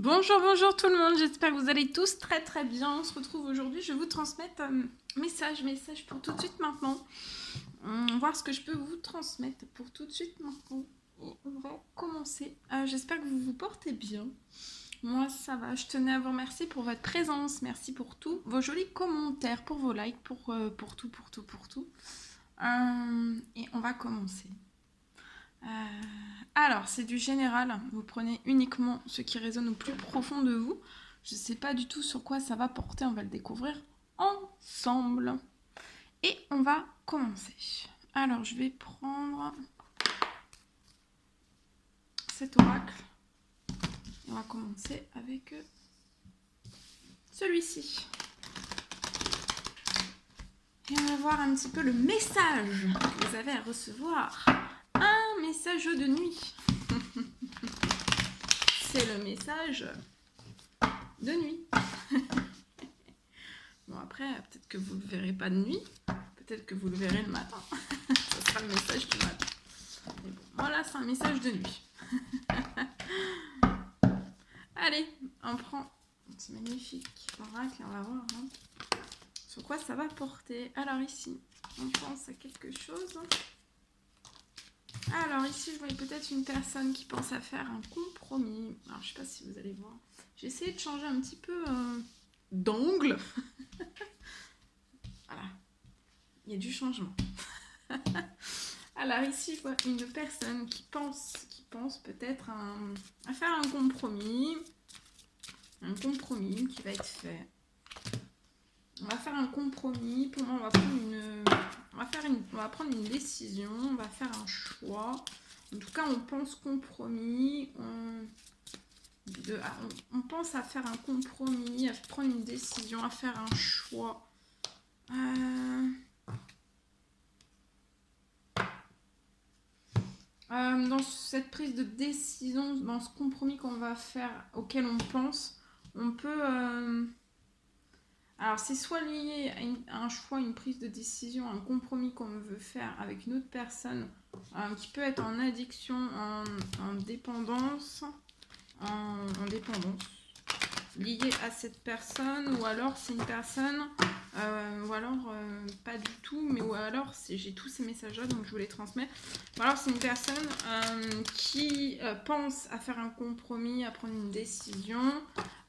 Bonjour, bonjour tout le monde, j'espère que vous allez tous très très bien. On se retrouve aujourd'hui, je vais vous transmettre un message pour tout de suite maintenant. On va voir ce que je peux vous transmettre pour tout de suite maintenant. Et on va commencer. J'espère que vous vous portez bien. Moi ça va, je tenais à vous remercier pour votre présence, merci pour tout, vos jolis commentaires, pour vos likes, pour tout. Et on va commencer. Alors, c'est du général. Vous prenez uniquement ce qui résonne au plus profond de vous. Je ne sais pas du tout sur quoi ça va porter. On va le découvrir ensemble. Et on va commencer. Alors, je vais prendre cet oracle. On va commencer avec celui-ci. Et on va voir un petit peu le message que vous avez à recevoir. Un message de nuit. C'est le message de nuit. Bon, après, peut-être que vous ne le verrez pas de nuit. Peut-être que vous le verrez le matin. Ça sera le message du matin. Mais bon, voilà, c'est un message de nuit. Allez, on prend ce magnifique oracle et on va voir sur quoi ça va porter. Alors ici, on pense à quelque chose. Alors ici, je vois peut-être une personne qui pense à faire un compromis. Alors, je ne sais pas si vous allez voir. J'ai essayé de changer un petit peu d'angle. Voilà, il y a du changement. Alors ici, je vois une personne qui pense peut-être à faire un compromis qui va être fait. On va faire un compromis. Pour moi, on va prendre une décision. On va faire un choix. En tout cas, on pense compromis. On pense à faire un compromis, à prendre une décision, à faire un choix. Dans cette prise de décision, dans ce compromis qu'on va faire, auquel on pense, on peut... alors, c'est soit lié à un choix, une prise de décision, un compromis qu'on veut faire avec une autre personne, qui peut être en addiction, en dépendance, en dépendance, liée à cette personne, ou alors c'est une personne, ou alors pas du tout, mais ou alors j'ai tous ces messages-là, donc je vous les transmets. Ou alors c'est une personne qui pense à faire un compromis, à prendre une décision,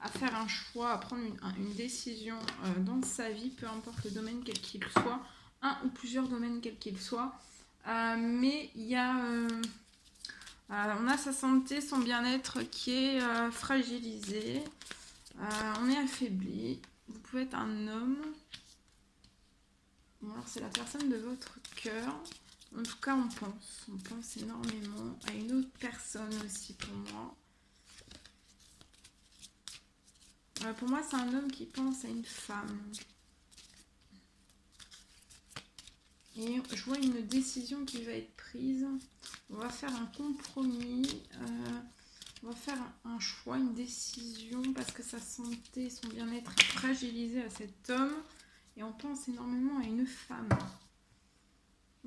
à faire un choix, à prendre une décision dans sa vie, peu importe le domaine quel qu'il soit, un ou plusieurs domaines quels qu'ils soient. Mais il y a... on a sa santé, son bien-être qui est fragilisé. On est affaibli. Vous pouvez être un homme. Bon, alors c'est la personne de votre cœur. En tout cas, on pense énormément à une autre personne aussi pour moi. Pour moi, c'est un homme qui pense à une femme. Et je vois une décision qui va être prise. On va faire un compromis. On va faire un choix, une décision, parce que sa santé, son bien-être est fragilisé à cet homme. Et on pense énormément à une femme.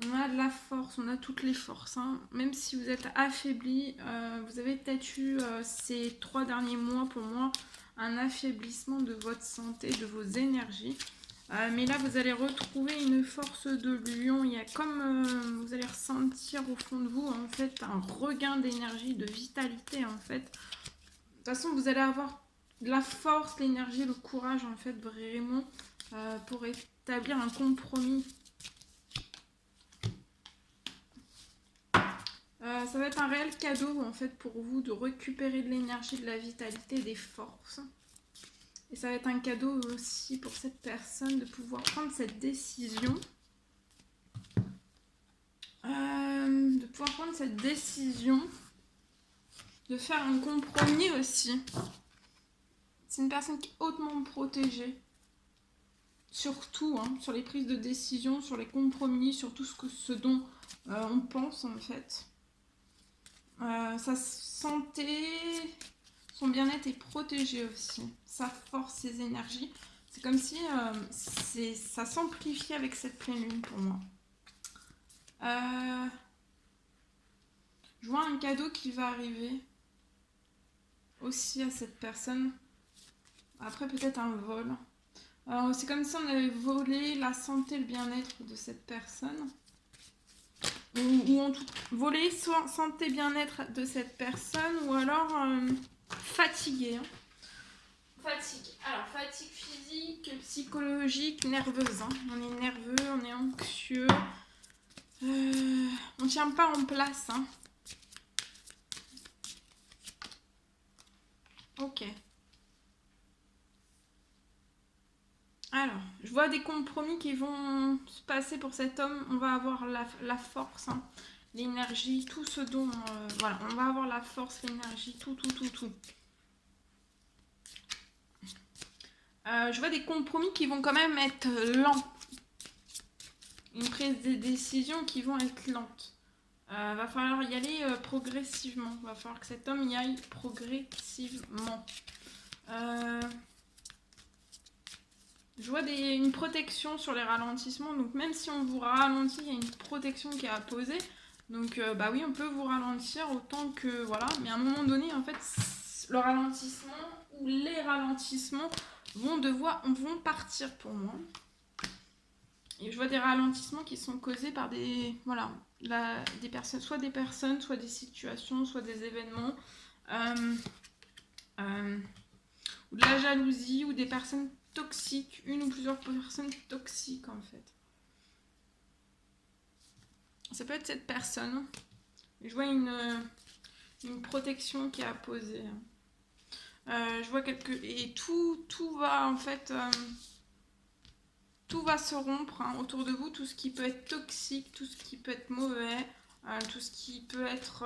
On a de la force, on a toutes les forces. Hein. Même si vous êtes affaibli, vous avez peut-être eu ces 3 derniers mois, pour moi, un affaiblissement de votre santé, de vos énergies. Mais là, vous allez retrouver une force de lion. Il y a comme vous allez ressentir au fond de vous, en fait, un regain d'énergie, de vitalité, en fait. De toute façon, vous allez avoir de la force, l'énergie, le courage, en fait, vraiment, pour établir un compromis. Ça va être un réel cadeau en fait pour vous de récupérer de l'énergie, de la vitalité, des forces. Et ça va être un cadeau aussi pour cette personne de pouvoir prendre cette décision. De faire un compromis aussi. C'est une personne qui est hautement protégée. Surtout sur les prises de décision, sur les compromis, sur tout ce dont on pense en fait. Sa santé, son bien-être est protégé aussi. Sa force, ses énergies. C'est comme si ça s'amplifie avec cette pleine lune pour moi. Je vois un cadeau qui va arriver aussi à cette personne. Après, peut-être un vol. C'est comme si on avait volé la santé, le bien-être de cette personne. Ou en tout voler santé, bien-être de cette personne. Ou alors fatigué. Hein. Fatigue. Alors, fatigue physique, psychologique, nerveuse. Hein. On est nerveux, on est anxieux. On tient pas en place. Hein. Ok. Alors, je vois des compromis qui vont se passer pour cet homme. On va avoir la force, hein, l'énergie, tout ce dont... voilà, on va avoir la force, l'énergie, tout. Je vois des compromis qui vont quand même être lents. Une prise de décision qui vont être lentes. Va falloir y aller progressivement. Va falloir que cet homme y aille progressivement. Je vois une protection sur les ralentissements. Donc même si on vous ralentit, il y a une protection qui est à poser. Donc bah oui, on peut vous ralentir autant que... Voilà. Mais à un moment donné, en fait, le ralentissement ou les ralentissements vont partir pour moi. Et je vois des ralentissements qui sont causés par des... Voilà. Des personnes, soit des situations, soit des événements. Ou de la jalousie, ou des personnes toxiques, une ou plusieurs personnes toxiques en fait. Ça peut être cette personne. Je vois une protection qui est à poser. Je vois et tout va en fait... tout va se rompre hein, autour de vous. Tout ce qui peut être toxique, tout ce qui peut être mauvais, tout ce qui peut être...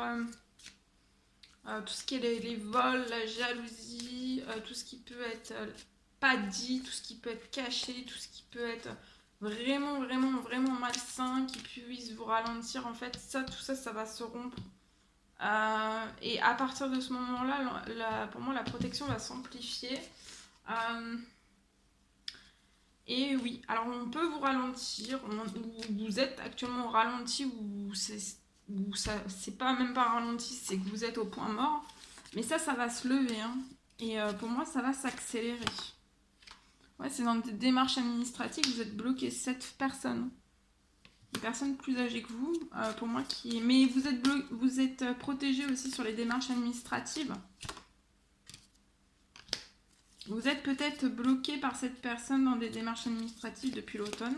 tout ce qui est les vols, la jalousie, tout ce qui peut être pas dit, tout ce qui peut être caché, tout ce qui peut être vraiment malsain, qui puisse vous ralentir, en fait, tout ça, ça va se rompre. Et à partir de ce moment-là, pour moi, la protection va s'amplifier. Et oui, alors on peut vous ralentir, vous êtes actuellement au ralenti, ou c'est pas même pas ralenti, c'est que vous êtes au point mort. Mais ça va se lever. Hein. Et pour moi, ça va s'accélérer. Ouais, c'est dans des démarches administratives, vous êtes bloqué 7 personnes. Des personnes plus âgées que vous, pour moi, mais vous êtes protégé aussi sur les démarches administratives. Vous êtes peut-être bloqué par cette personne dans des démarches administratives depuis l'automne.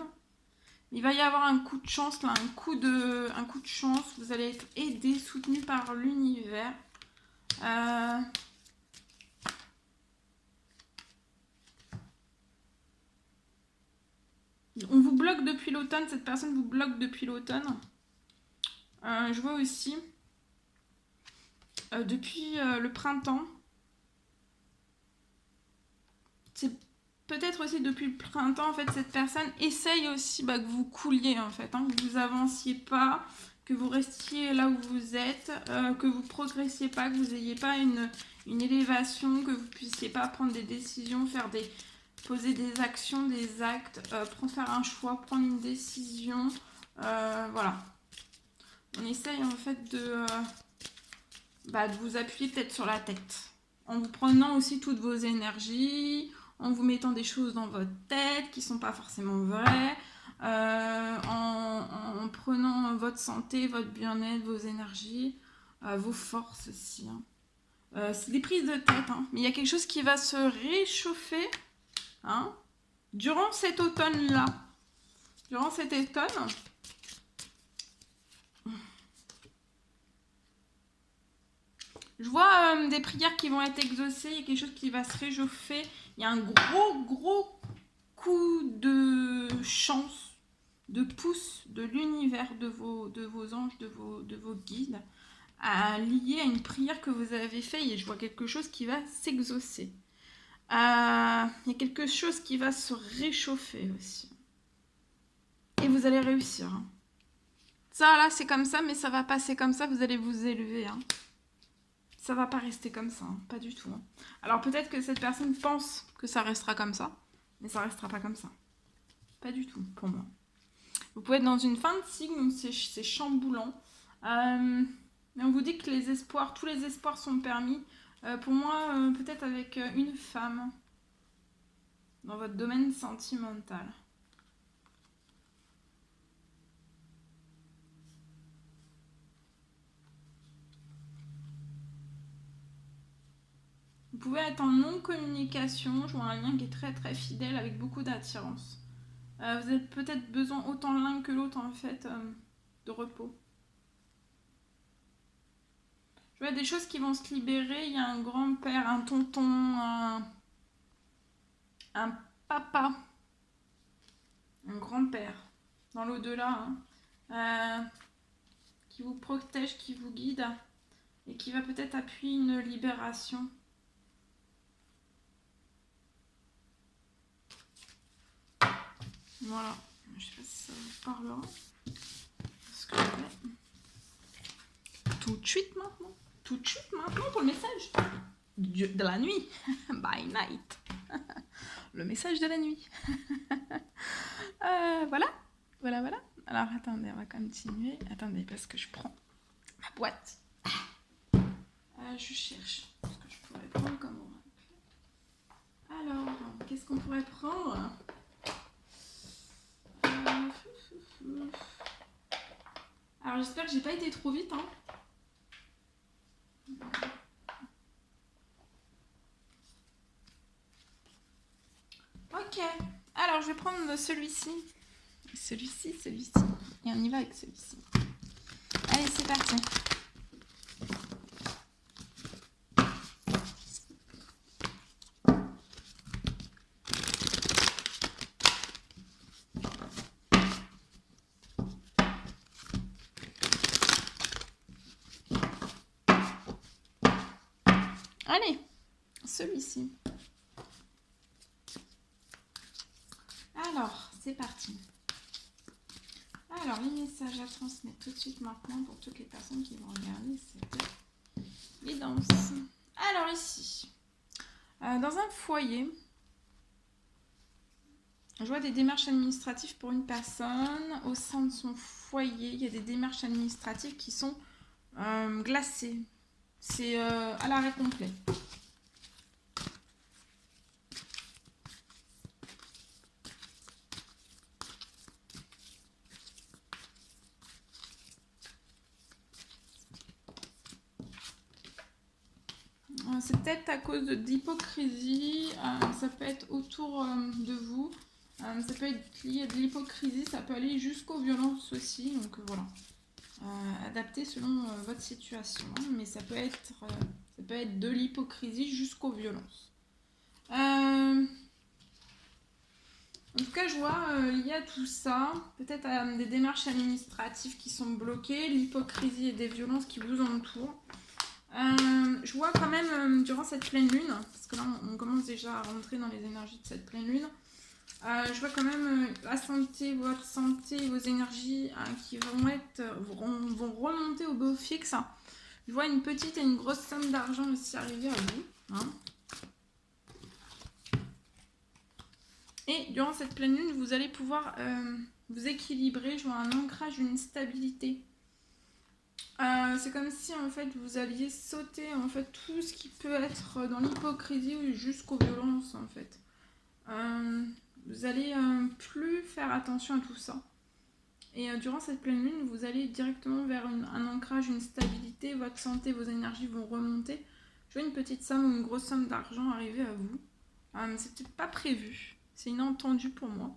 Il va y avoir un coup de chance, là, un coup de chance. Vous allez être aidé, soutenu par l'univers. On vous bloque depuis l'automne, cette personne vous bloque depuis l'automne. Je vois aussi depuis le printemps. C'est peut-être aussi depuis le printemps, en fait, cette personne essaye aussi que vous couliez, en fait, hein, que vous avanciez pas, que vous restiez là où vous êtes, que vous progressiez pas, que vous n'ayez pas une élévation, que vous puissiez pas prendre des décisions, poser des actions, des actes, faire un choix, prendre une décision, voilà. On essaye en fait de vous appuyer peut-être sur la tête, en vous prenant aussi toutes vos énergies, en vous mettant des choses dans votre tête qui sont pas forcément vraies, en prenant votre santé, votre bien-être, vos énergies, vos forces aussi. Hein. C'est des prises de tête, hein. Mais il y a quelque chose qui va se réchauffer hein, durant cet automne-là. Durant cet automne, je vois des prières qui vont être exaucées, il y a quelque chose qui va se réchauffer. Il y a un gros coup de chance, de pouce de l'univers, de vos anges, de vos guides, lié à une prière que vous avez faite. Et je vois quelque chose qui va s'exaucer. Il y a quelque chose qui va se réchauffer aussi. Et vous allez réussir. Hein. Ça, là, c'est comme ça, mais ça va passer comme ça. Vous allez vous élever. Hein. Ça va pas rester comme ça, hein, pas du tout. Hein. Alors peut-être que cette personne pense que ça restera comme ça, mais ça restera pas comme ça. Pas du tout, pour moi. Vous pouvez être dans une fin de cycle, donc c'est chamboulant. Mais on vous dit que tous les espoirs sont permis. Pour moi, peut-être avec une femme dans votre domaine sentimental. Vous pouvez être en non-communication, je vois un lien qui est très très fidèle avec beaucoup d'attirance. Vous avez peut-être besoin autant l'un que l'autre en fait de repos. Je vois des choses qui vont se libérer, il y a un grand-père, un tonton, un papa, un grand-père dans l'au-delà qui vous protège, qui vous guide et qui va peut-être appuyer une libération. Voilà, je sais pas si ça vous parlera. Ce que je fais. Tout de suite maintenant. Tout de suite maintenant pour le message de la nuit. By night. Le message de la nuit. Voilà. Alors attendez, on va continuer. Attendez, parce que je prends ma boîte. Je cherche ce que je pourrais prendre comme oracle. Alors, qu'est-ce qu'on pourrait prendre? Alors j'espère que j'ai pas été trop vite. Ok, alors je vais prendre celui-ci. Celui-ci. Et on y va avec celui-ci. Allez, c'est parti. Allez, celui-ci. Alors, c'est parti. Alors, les messages à transmettre tout de suite maintenant pour toutes les personnes qui vont regarder cette guidance. Alors ici, dans un foyer, je vois des démarches administratives pour une personne. Au sein de son foyer, il y a des démarches administratives qui sont glacées. C'est à l'arrêt complet. C'est peut-être à cause d'hypocrisie, ça peut être autour de vous, ça peut être lié à de l'hypocrisie, ça peut aller jusqu'aux violences aussi, donc voilà. Adapté selon votre situation, mais ça peut être de l'hypocrisie jusqu'aux violences. En tout cas, je vois lié à tout ça, peut-être des démarches administratives qui sont bloquées, l'hypocrisie et des violences qui vous entourent. Je vois quand même durant cette pleine lune, parce que là on commence déjà à rentrer dans les énergies de cette pleine lune, je vois quand même la santé, votre santé, vos énergies qui vont remonter au beau fixe. Je vois une petite et une grosse somme d'argent aussi arriver à vous. Et durant cette pleine lune, vous allez pouvoir vous équilibrer. Je vois un ancrage, une stabilité. C'est comme si en fait vous alliez sauter en fait tout ce qui peut être dans l'hypocrisie jusqu'aux violences en fait. Vous allez plus faire attention à tout ça. Et durant cette pleine lune, vous allez directement vers un ancrage, une stabilité, votre santé, vos énergies vont remonter. Je vois une petite somme ou une grosse somme d'argent arriver à vous. C'était pas prévu, c'est inattendu pour moi.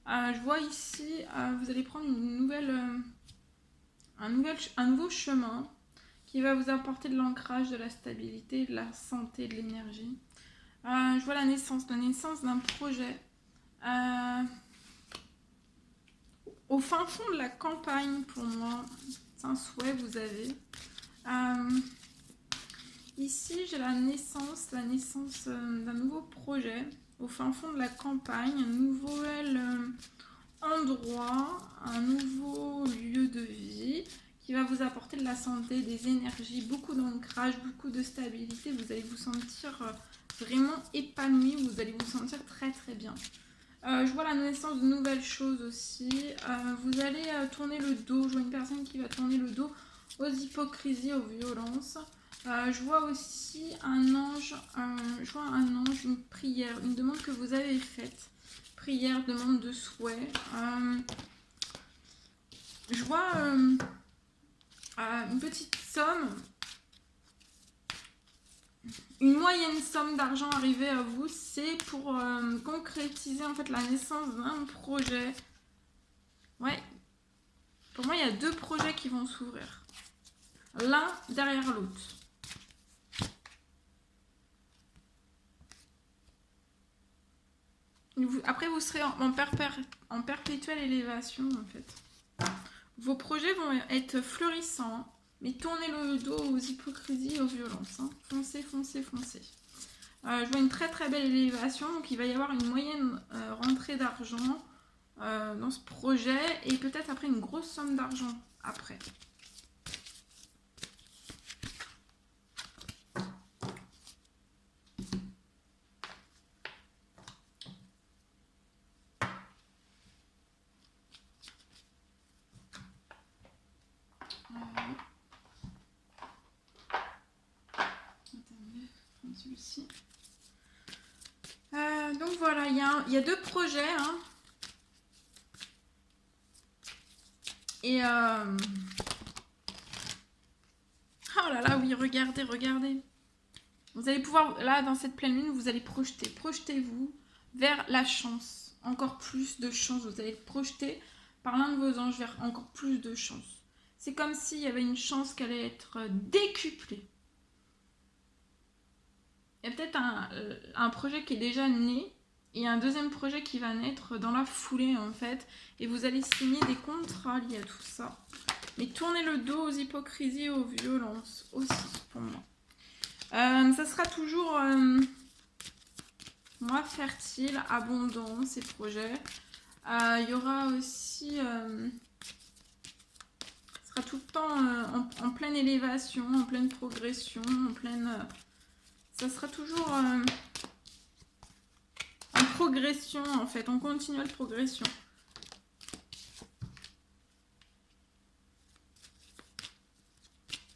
Je vois ici, vous allez prendre un nouveau chemin qui va vous apporter de l'ancrage, de la stabilité, de la santé, de l'énergie. Je vois la naissance d'un projet. Au fin fond de la campagne, pour moi, c'est un souhait que vous avez. Ici, j'ai la naissance d'un nouveau projet. Au fin fond de la campagne, un nouvel endroit, un nouveau lieu de vie qui va vous apporter de la santé, des énergies, beaucoup d'ancrage, beaucoup de stabilité. Vous allez vous sentir vraiment épanoui, vous allez vous sentir très très bien. Je vois la naissance de nouvelles choses aussi. Vous allez tourner le dos. Je vois une personne qui va tourner le dos aux hypocrisies, aux violences. Je vois aussi un ange, je vois un ange, une prière, une demande que vous avez faite. Prière, demande de souhait. Je vois une petite somme, une moyenne somme d'argent arrivée à vous. C'est pour concrétiser en fait la naissance d'un projet. Ouais, pour moi il y a 2 projets qui vont s'ouvrir, l'un derrière l'autre. Après, vous serez en perpétuelle élévation, en fait. Vos projets vont être florissants, mais tournez le dos aux hypocrisies et aux violences. Hein. Foncez, foncez, foncez. Je vois une très très belle élévation, donc il va y avoir une moyenne rentrée d'argent dans ce projet, et peut-être après une grosse somme d'argent après. Celui-ci. Donc voilà, il y a 2 projets. Hein. Et oh là là, oui, regardez, regardez. Vous allez pouvoir, là, dans cette pleine lune, vous allez projetez-vous vers la chance. Encore plus de chance. Vous allez être projeté par l'un de vos anges vers encore plus de chance. C'est comme s'il y avait une chance qui allait être décuplée. Il y a peut-être un projet qui est déjà né et un deuxième projet qui va naître dans la foulée, en fait. Et vous allez signer des contrats liés à tout ça. Mais tournez le dos aux hypocrisies et aux violences aussi, pour moi. Ça sera toujours mois fertile, abondant, ces projets. Il y aura aussi... ce sera tout le temps en pleine élévation, en pleine progression, en pleine... ça sera toujours en progression, en fait, en continuelle progression.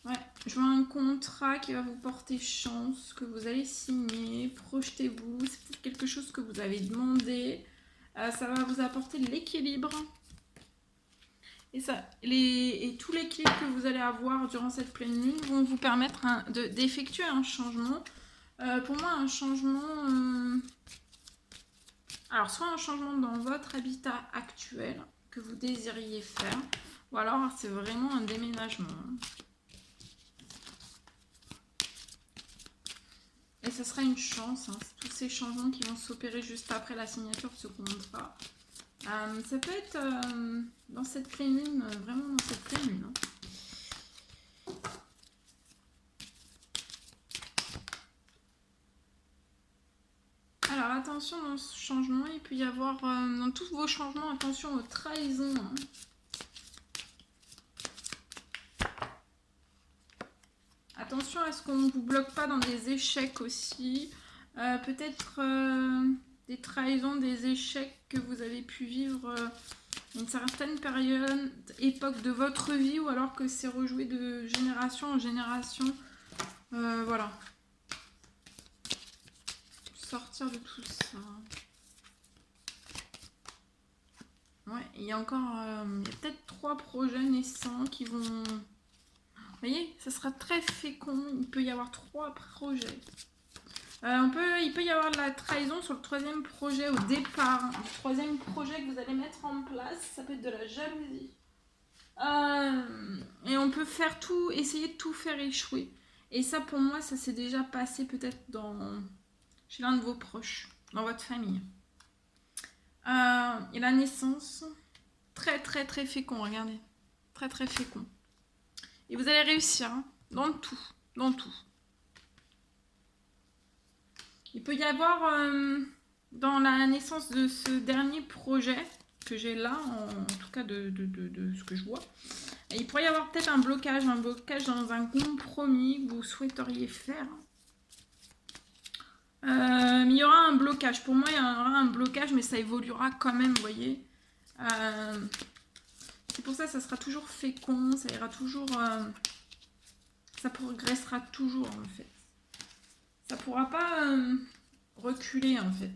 Ouais, je vois un contrat qui va vous porter chance, que vous allez signer, projetez-vous, c'est peut-être quelque chose que vous avez demandé, ça va vous apporter de l'équilibre. Et tout l'équilibre que vous allez avoir durant cette pleine lune vont vous permettre d'effectuer un changement. Pour moi, un changement... alors, soit un changement dans votre habitat actuel que vous désiriez faire, ou alors c'est vraiment un déménagement. Et ce sera une chance, hein, tous ces changements qui vont s'opérer juste après la signature de ce contrat. Ça peut être dans cette pleine lune, vraiment dans cette pleine lune. Hein. Alors attention dans ce changement, il peut y avoir dans tous vos changements, attention aux trahisons. Hein. Attention à ce qu'on ne vous bloque pas dans des échecs aussi. Peut-être des trahisons, des échecs que vous avez pu vivre une certaine période, époque de votre vie, ou alors que c'est rejoué de génération en génération. Voilà. Sortir de tout ça. Ouais, il y a encore... il y a peut-être 3 projets naissants qui vont... Vous voyez, ça sera très fécond. Il peut y avoir 3 projets. Il peut y avoir de la trahison sur le 3e projet au départ. Le 3e projet que vous allez mettre en place, ça peut être de la jalousie. Et on peut faire tout, essayer de tout faire échouer. Et ça, pour moi, ça s'est déjà passé peut-être chez l'un de vos proches, dans votre famille. Et la naissance, très très très fécond, regardez. Très très fécond. Et vous allez réussir, hein, dans tout, dans tout. Il peut y avoir, dans la naissance de ce dernier projet que j'ai là, en tout cas de ce que je vois, il pourrait y avoir peut-être un blocage dans un compromis que vous souhaiteriez faire. Mais il y aura un blocage. Pour moi, il y aura un blocage, mais ça évoluera quand même, vous voyez. C'est pour ça que ça sera toujours fécond, ça ira toujours... ça progressera toujours en fait. Ça pourra pas reculer en fait.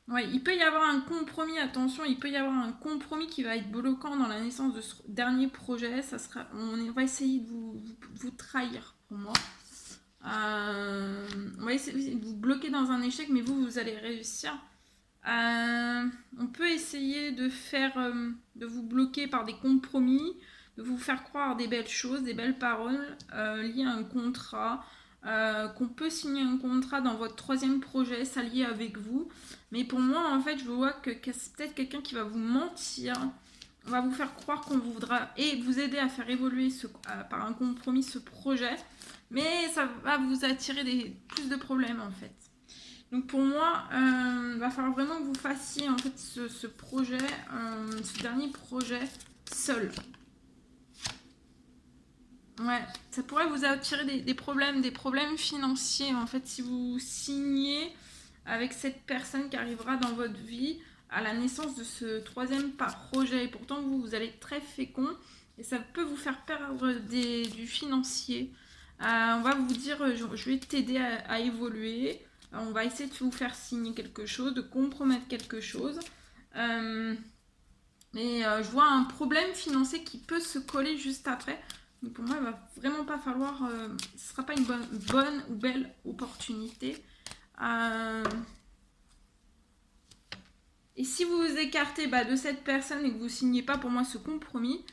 Ouais, il peut y avoir un compromis, attention, il peut y avoir un compromis qui va être bloquant dans la naissance de ce dernier projet. Ça sera, on va essayer de vous trahir pour moi. On va essayer de vous bloquer dans un échec, mais vous allez réussir. On peut essayer de de vous bloquer par des compromis, de vous faire croire des belles choses, des belles paroles liées à un contrat, qu'on peut signer un contrat dans votre troisième projet, s'allier avec vous. Mais pour moi, en fait, je vois que c'est peut-être quelqu'un qui va vous mentir, on va vous faire croire qu'on voudra et vous aider à faire évoluer par un compromis ce projet, mais ça va vous attirer plus de problèmes en fait. Donc pour moi, il va falloir vraiment que vous fassiez en fait ce projet, ce dernier projet seul. Ouais, ça pourrait vous attirer des problèmes financiers en fait si vous signez avec cette personne qui arrivera dans votre vie à la naissance de ce troisième projet. Et pourtant vous allez être très fécond et ça peut vous faire perdre du financier. On va vous dire je vais t'aider à évoluer. On va essayer de vous faire signer quelque chose, de compromettre quelque chose. Mais je vois un problème financier qui peut se coller juste après. Donc pour moi, il va vraiment pas falloir... ce ne sera pas une bonne ou belle opportunité. Et si vous vous écartez de cette personne et que vous ne signez pas pour moi ce compromis,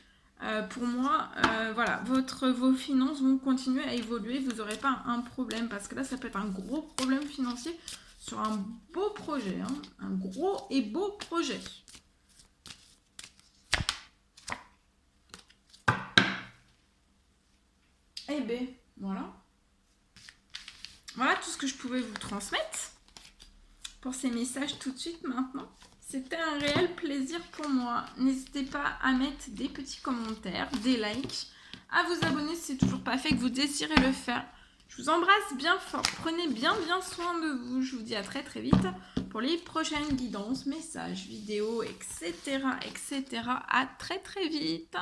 pour moi, voilà, vos finances vont continuer à évoluer. Vous n'aurez pas un problème parce que là, ça peut être un gros problème financier sur un beau projet. Hein, un gros et beau projet. Eh bien, voilà. Voilà tout ce que je pouvais vous transmettre pour ces messages tout de suite maintenant. C'était un réel plaisir pour moi. N'hésitez pas à mettre des petits commentaires, des likes, à vous abonner si c'est toujours pas fait, que vous désirez le faire. Je vous embrasse bien fort. Prenez bien soin de vous. Je vous dis à très vite pour les prochaines guidances, messages, vidéos, etc. À très vite.